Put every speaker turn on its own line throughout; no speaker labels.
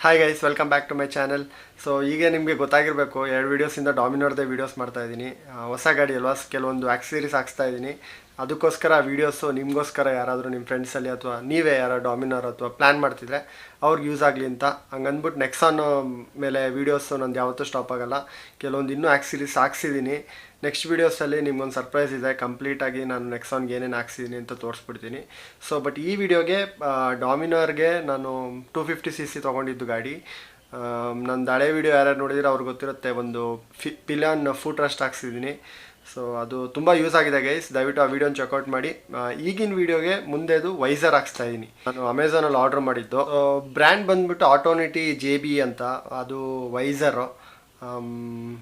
Hi guys, welcome back to my channel. So ಈಗ ನಿಮಗೆ ಗೊತ್ತಾಗಿರಬೇಕು, 2 ವೀಡಿಯೋಸಿಂದ ಡಾಮಿನೋರ್ದೇ videos ಮಾಡ್ತಾ ಇದ್ದೀನಿ. ಹೊಸ ಗಾಡಿ ಅಲ್ವಾ, ಕೆಲವೊಂದು ಆಕ್ಸರೀಸ್ ಹಾಕ್ಸ್ತಾ ಇದ್ದೀನಿ. ಅದಕ್ಕೋಸ್ಕರ ವೀಡಿಯೋಸು ನಿಮಗೋಸ್ಕರ ಯಾರಾದರೂ ನಿಮ್ಮ ಫ್ರೆಂಡ್ಸಲ್ಲಿ ಅಥವಾ ನೀವೇ ಯಾರೋ ಡಾಮಿನೋರ್ ಅಥವಾ ಪ್ಲ್ಯಾನ್ ಮಾಡ್ತಿದ್ರೆ ಅವ್ರಿಗೆ ಯೂಸ್ ಆಗಲಿ ಅಂತ ಹಂಗಂದ್ಬಿಟ್ಟು ನೆಕ್ಸಾನ್ ಮೇಲೆ ವೀಡಿಯೋಸು ನಂದು ಯಾವತ್ತೂ ಸ್ಟಾಪ್ ಆಗೋಲ್ಲ. ಕೆಲವೊಂದು ಇನ್ನೂ ಆಕ್ಸರೀಸ್ ಹಾಕ್ಸಿದ್ದೀನಿ. ನೆಕ್ಸ್ಟ್ ವೀಡಿಯೋಸಲ್ಲಿ ನಿಮ್ಗೊಂದು ಸರ್ಪ್ರೈಸ್ ಇದೆ. ಕಂಪ್ಲೀಟಾಗಿ ನಾನು ನೆಕ್ಸಾನ್ಗೆ ಏನೇನು ಹಾಕ್ಸಿದ್ದೀನಿ ಅಂತ ತೋರಿಸ್ಬಿಡ್ತೀನಿ. ಸೊ ಬಟ್ ಈ ವಿಡಿಯೋಗೆ ಡಾಮಿನೋರ್ಗೆ ನಾನು 250cc ತೊಗೊಂಡಿದ್ದು ಗಾಡಿ. ನಂದು ಹಳೆ ವೀಡಿಯೋ ಯಾರ್ಯಾರು ನೋಡಿದ್ರೆ ಅವ್ರಿಗೆ ಗೊತ್ತಿರುತ್ತೆ, ಒಂದು ಪಿಲಿಯನ್ ಫೂಟ್ ರೆಸ್ಟ್ ಹಾಕ್ಸಿದ್ದೀನಿ. ಸೊ ಅದು ತುಂಬ ಯೂಸ್ ಆಗಿದೆ ಗೈಸ್, ದಯವಿಟ್ಟು ಆ ವೀಡಿಯೋನ ಚೆಕ್ಔಟ್ ಮಾಡಿ. ಈಗಿನ ವೀಡಿಯೋಗೆ ಮುಂದೆದು ವೈಸರ್ ಹಾಕ್ಸ್ತಾ ಇದ್ದೀನಿ. ನಾನು ಅಮೆಝಾನಲ್ಲಿ ಆರ್ಡ್ರ್ ಮಾಡಿದ್ದು. ಬ್ರ್ಯಾಂಡ್ ಬಂದುಬಿಟ್ಟು ಆಟೋನಿಟಿ JB ಅಂತ. ಅದು ವೈಸರು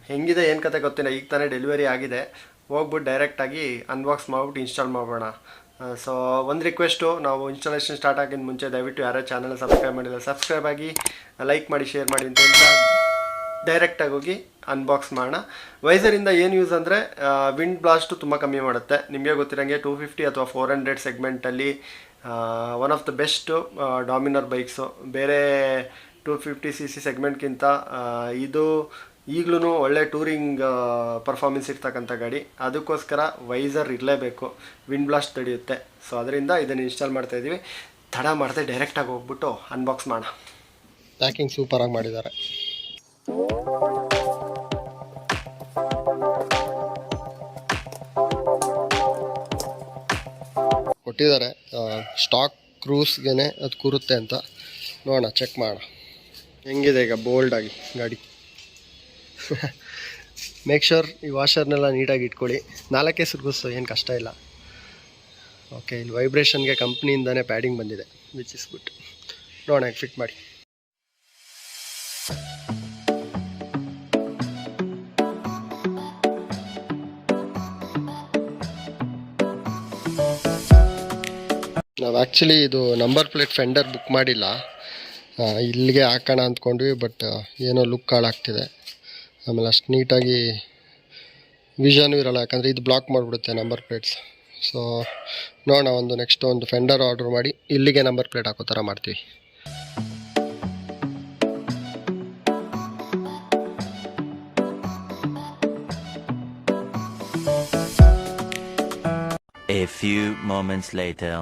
ಹೆಂಗಿದೆ ಏನು ಕತೆ ಗೊತ್ತಿಲ್ಲ, ಈಗ ತಾನೇ ಡೆಲಿವರಿ ಆಗಿದೆ. ಹೋಗ್ಬಿಟ್ಟು ಡೈರೆಕ್ಟಾಗಿ ಅನ್ಬಾಕ್ಸ್ ಮಾಡ್ಬಿಟ್ಟು ಇನ್ಸ್ಟಾಲ್ ಮಾಡೋಣ. ಸೊ ಒಂದು ರಿಕ್ವೆಸ್ಟು, ನಾವು ಇನ್ಸ್ಟಾಲೇಷನ್ ಸ್ಟಾರ್ಟ್ ಆಗಿದ್ದ ಮುಂಚೆ ದಯವಿಟ್ಟು ಯಾರೇ ಚಾನಲ್ ಸಬ್ಸ್ಕ್ರೈಬ್ ಮಾಡಿಲ್ಲ ಸಬ್ಸ್ಕ್ರೈಬ್ ಆಗಿ, ಲೈಕ್ ಮಾಡಿ, ಶೇರ್ ಮಾಡಿ ಅಂತ ಹೇಳ್ತಾ ಡೈರೆಕ್ಟಾಗಿ ಹೋಗಿ ಅನ್ಬಾಕ್ಸ್ ಮಾಡೋಣ. ವೈಸರಿಂದ ಏನು ಯೂಸ್ ಅಂದರೆ, ವಿಂಡ್ ಬ್ಲಾಸ್ಟು ತುಂಬ ಕಮ್ಮಿ ಮಾಡುತ್ತೆ. ನಿಮಗೆ ಗೊತ್ತಿರೋಂಗೆ 250 ಅಥವಾ 400 ಸೆಗ್ಮೆಂಟಲ್ಲಿ one of the best Dominar bikes. ಬೇರೆ 250cc ಸೆಗ್ಮೆಂಟ್ಗಿಂತ ಇದು ಈಗಲೂ ಒಳ್ಳೆ ಟೂರಿಂಗ್ ಪರ್ಫಾರ್ಮೆನ್ಸ್ ಇರ್ತಕ್ಕಂಥ ಗಾಡಿ. ಅದಕ್ಕೋಸ್ಕರ ವೈಸರ್ ಇರಲೇಬೇಕು, ವಿಂಡ್ ಬ್ಲಾಸ್ಟ್ ತಡೆಯುತ್ತೆ. ಸೊ ಅದರಿಂದ ಇದನ್ನು ಇನ್ಸ್ಟಾಲ್ ಮಾಡ್ತಾಯಿದ್ದೀವಿ. ತಡ ಮಾಡದೆ ಡೈರೆಕ್ಟಾಗಿ ಹೋಗ್ಬಿಟ್ಟು ಅನ್ಬಾಕ್ಸ್ ಮಾಡೋಣ. ಪ್ಯಾಕಿಂಗ್ ಸೂಪರಾಗಿ ಮಾಡಿದ್ದಾರೆ. ಕೊಟ್ಟಿದ್ದಾರೆ ಸ್ಟಾಕ್ ಕ್ರೂಸ್ಗೆ ಅದು ಕೂರುತ್ತೆ ಅಂತ. ನೋಡೋಣ, ಚೆಕ್ ಮಾಡೋಣ ಹೆಂಗಿದೆ ಈಗ ಬೋಲ್ಡಾಗಿ ಗಾಡಿ. ಮೇಕ್ ಶೋರ್ ಈ ವಾಷರ್ನೆಲ್ಲ ನೀಟಾಗಿ ಇಟ್ಕೊಳ್ಳಿ. 4 ಸುರ್ಗಿಸು, ಏನು ಕಷ್ಟ ಇಲ್ಲ. ಓಕೆ, ಇಲ್ಲಿ ವೈಬ್ರೇಷನ್ಗೆ ಕಂಪ್ನಿಯಿಂದನೇ ಪ್ಯಾಡಿಂಗ್ ಬಂದಿದೆ, ವಿಚ್ ಇಸ್ ಗುಡ್. ನೋಡೋಣ ಫಿಟ್ ಮಾಡಿ. ನಾವು ಆ್ಯಕ್ಚುಲಿ ಇದು ನಂಬರ್ ಪ್ಲೇಟ್ ಫೆಂಡರ್ ಬುಕ್ ಮಾಡಿಲ್ಲ, ಇಲ್ಲಿಗೆ ಹಾಕೋಣ ಅಂದ್ಕೊಂಡ್ವಿ. ಬಟ್ ಏನೋ ಲುಕ್ ಹಾಳಾಗ್ತಿದೆ. ಆಮೇಲೆ ಅಷ್ಟು ನೀಟಾಗಿ ವಿಷನೂ ಇರೋಲ್ಲ, ಯಾಕಂದರೆ ಇದು ಬ್ಲಾಕ್ ಮಾಡಿಬಿಡುತ್ತೆ ನಂಬರ್ ಪ್ಲೇಟ್ಸ್. ಸೊ ನೋಡೋಣ, ನೆಕ್ಸ್ಟ್ ಒಂದು ಫೆಂಡರ್ ಆರ್ಡ್ರ್ ಮಾಡಿ ಇಲ್ಲಿಗೆ ನಂಬರ್ ಪ್ಲೇಟ್ ಹಾಕೋ ಥರ ಮಾಡ್ತೀವಿ.
A few moments later.